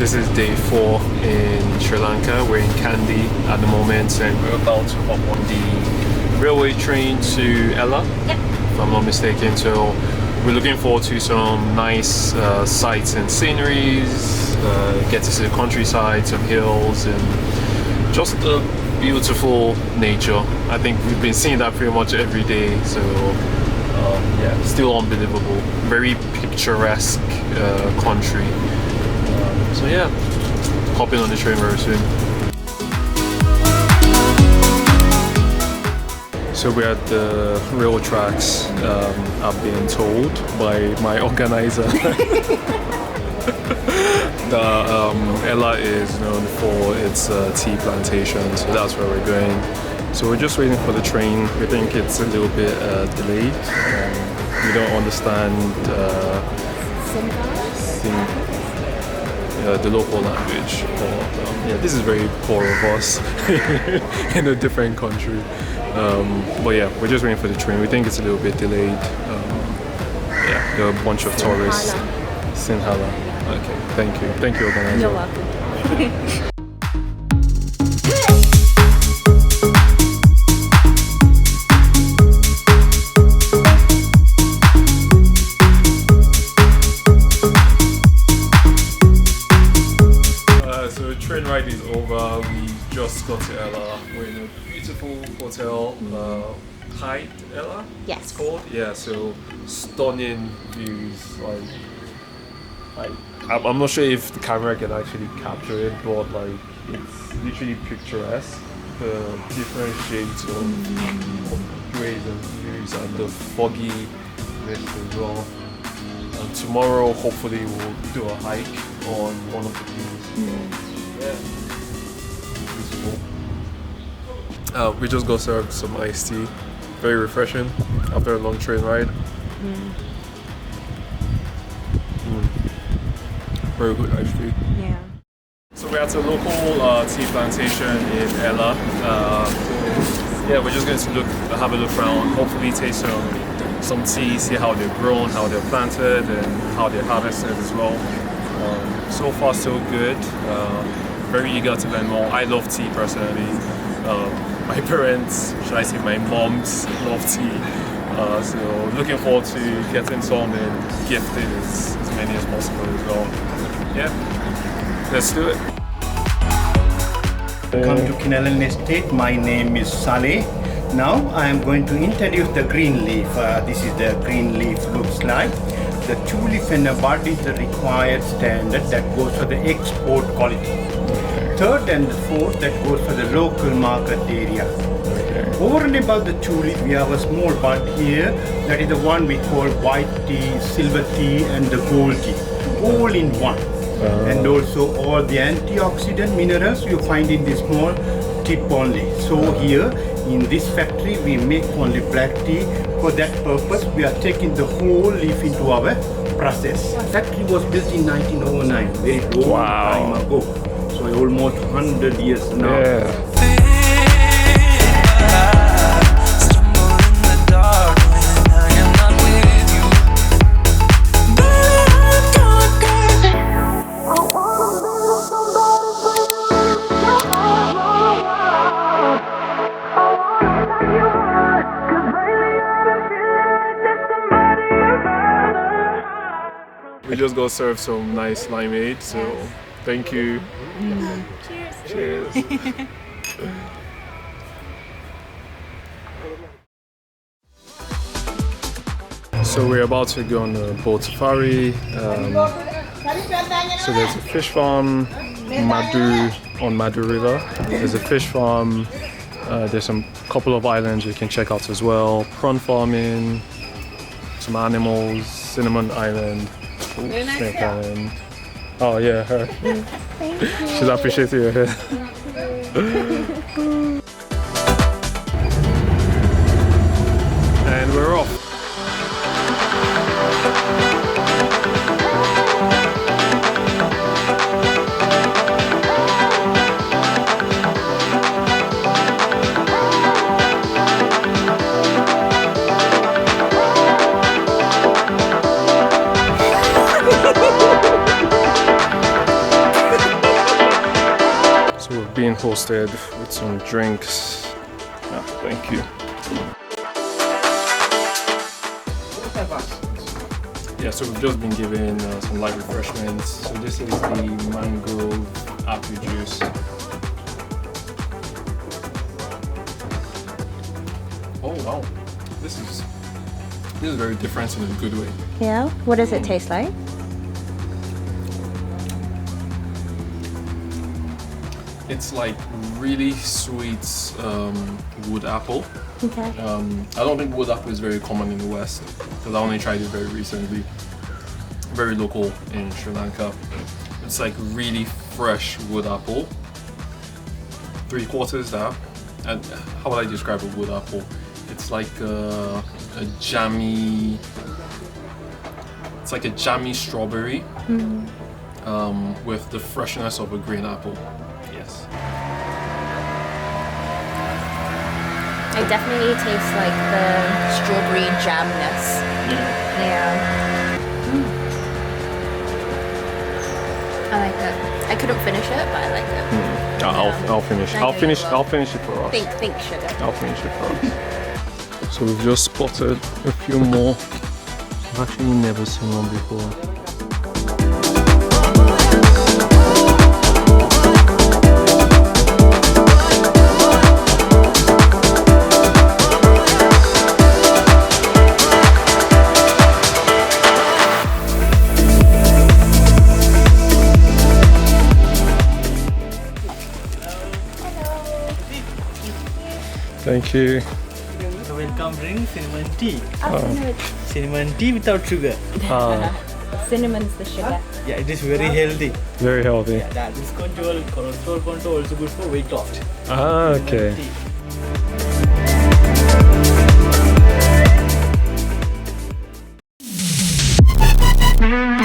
This is day 4 in Sri Lanka. We're in Kandy at the moment and we're about to hop on the railway train to Ella, if I'm not mistaken. So we're looking forward to some nice sights and sceneries, get to see the countryside, some hills and just a beautiful nature. I think we've been seeing that pretty much every day, so yeah, still unbelievable. Very picturesque country. So yeah, hopping on the train very soon. So we're at the rail tracks. I've been told by my organizer that Ella is known for its tea plantation, so that's where we're going. So we're just waiting for the train. We think it's a little bit delayed. We don't understand the local language, but yeah, this is very poor of us in a different country. But yeah, we're just waiting for the train. We think it's a little bit delayed. Yeah, there are a bunch of tourists. Sinhala. Okay, thank you, organizer. You're welcome. Train ride is over. We just got to Ella. We're in a beautiful hotel, Hyde Ella. Yes. It's called. Yeah. So stunning views. I'm not sure if the camera can actually capture it, but like it's literally picturesque. The different shades of grays and blues and the foggy mist as well. And tomorrow, hopefully, we'll do a hike on one of the views. Yeah. We just got served some iced tea. Very refreshing after a long train ride. Very good iced tea. Yeah. So we're at a local tea plantation in Ella. Yeah, we're just going to have a look around, hopefully taste some tea, see how they're grown, how they're planted, and how they're harvested as well. So far, so good. Very eager to learn more. I love tea personally. My parents, should I say my moms, love tea. So looking forward to getting some and gifting as many as possible as well. Yeah, let's do it. Welcome to Kinalan Estate. My name is Saleh. Now I am going to introduce the green leaf. This is the green leaf looks like. The tulip and the bud is the required standard that goes for the export quality. Third and the fourth that goes for the local market area. Over and above the tulip, we have a small bud here. That is the one we call white tea, silver tea, and the gold tea, all in one. And also all the antioxidant minerals you find in this small tip only. So here in this factory we make only black tea. For that purpose we are taking the whole leaf into our process. The factory was built in 1909, very long time ago. So almost 100 years now. Yeah. We just got served some nice limeade, so thank you. Cheers. So we're about to go on the boat safari. So there's a fish farm, on Madu River. There's a fish farm. There's some couple of islands you can check out as well. Prawn farming, some animals, Cinnamon Island. Snake Island. Oh yeah, her. Thank you. She's appreciating your hair. And we're off. being hosted with some drinks. Ah, thank you. Yeah, so we've just been given some light refreshments. So this is the Mangrove Apple juice. Oh wow, this is very different in a good way. Yeah? What does it taste like? It's like really sweet wood apple. Okay. I don't think wood apple is very common in the West because I only tried it very recently. Very local in Sri Lanka. It's like really fresh wood apple. 3/4 that. And how would I describe a wood apple? It's like a jammy. It's like a jammy strawberry with the freshness of a green apple. Yes. It definitely tastes like the strawberry jamness. Yeah. I like it. I couldn't finish it, but I like it. I'll finish. I know you will. I'll finish it for us. Think sugar. I'll finish it for us. So we've just spotted a few more. I've actually never seen one before. Thank you. The welcome drink, cinnamon tea. Oh, Cinnamon tea without sugar. cinnamon's the sugar. Yeah, it is very healthy. Very healthy. Yeah, diabetes control, cholesterol control, also good for weight loss. Ah, okay. Cinnamon tea.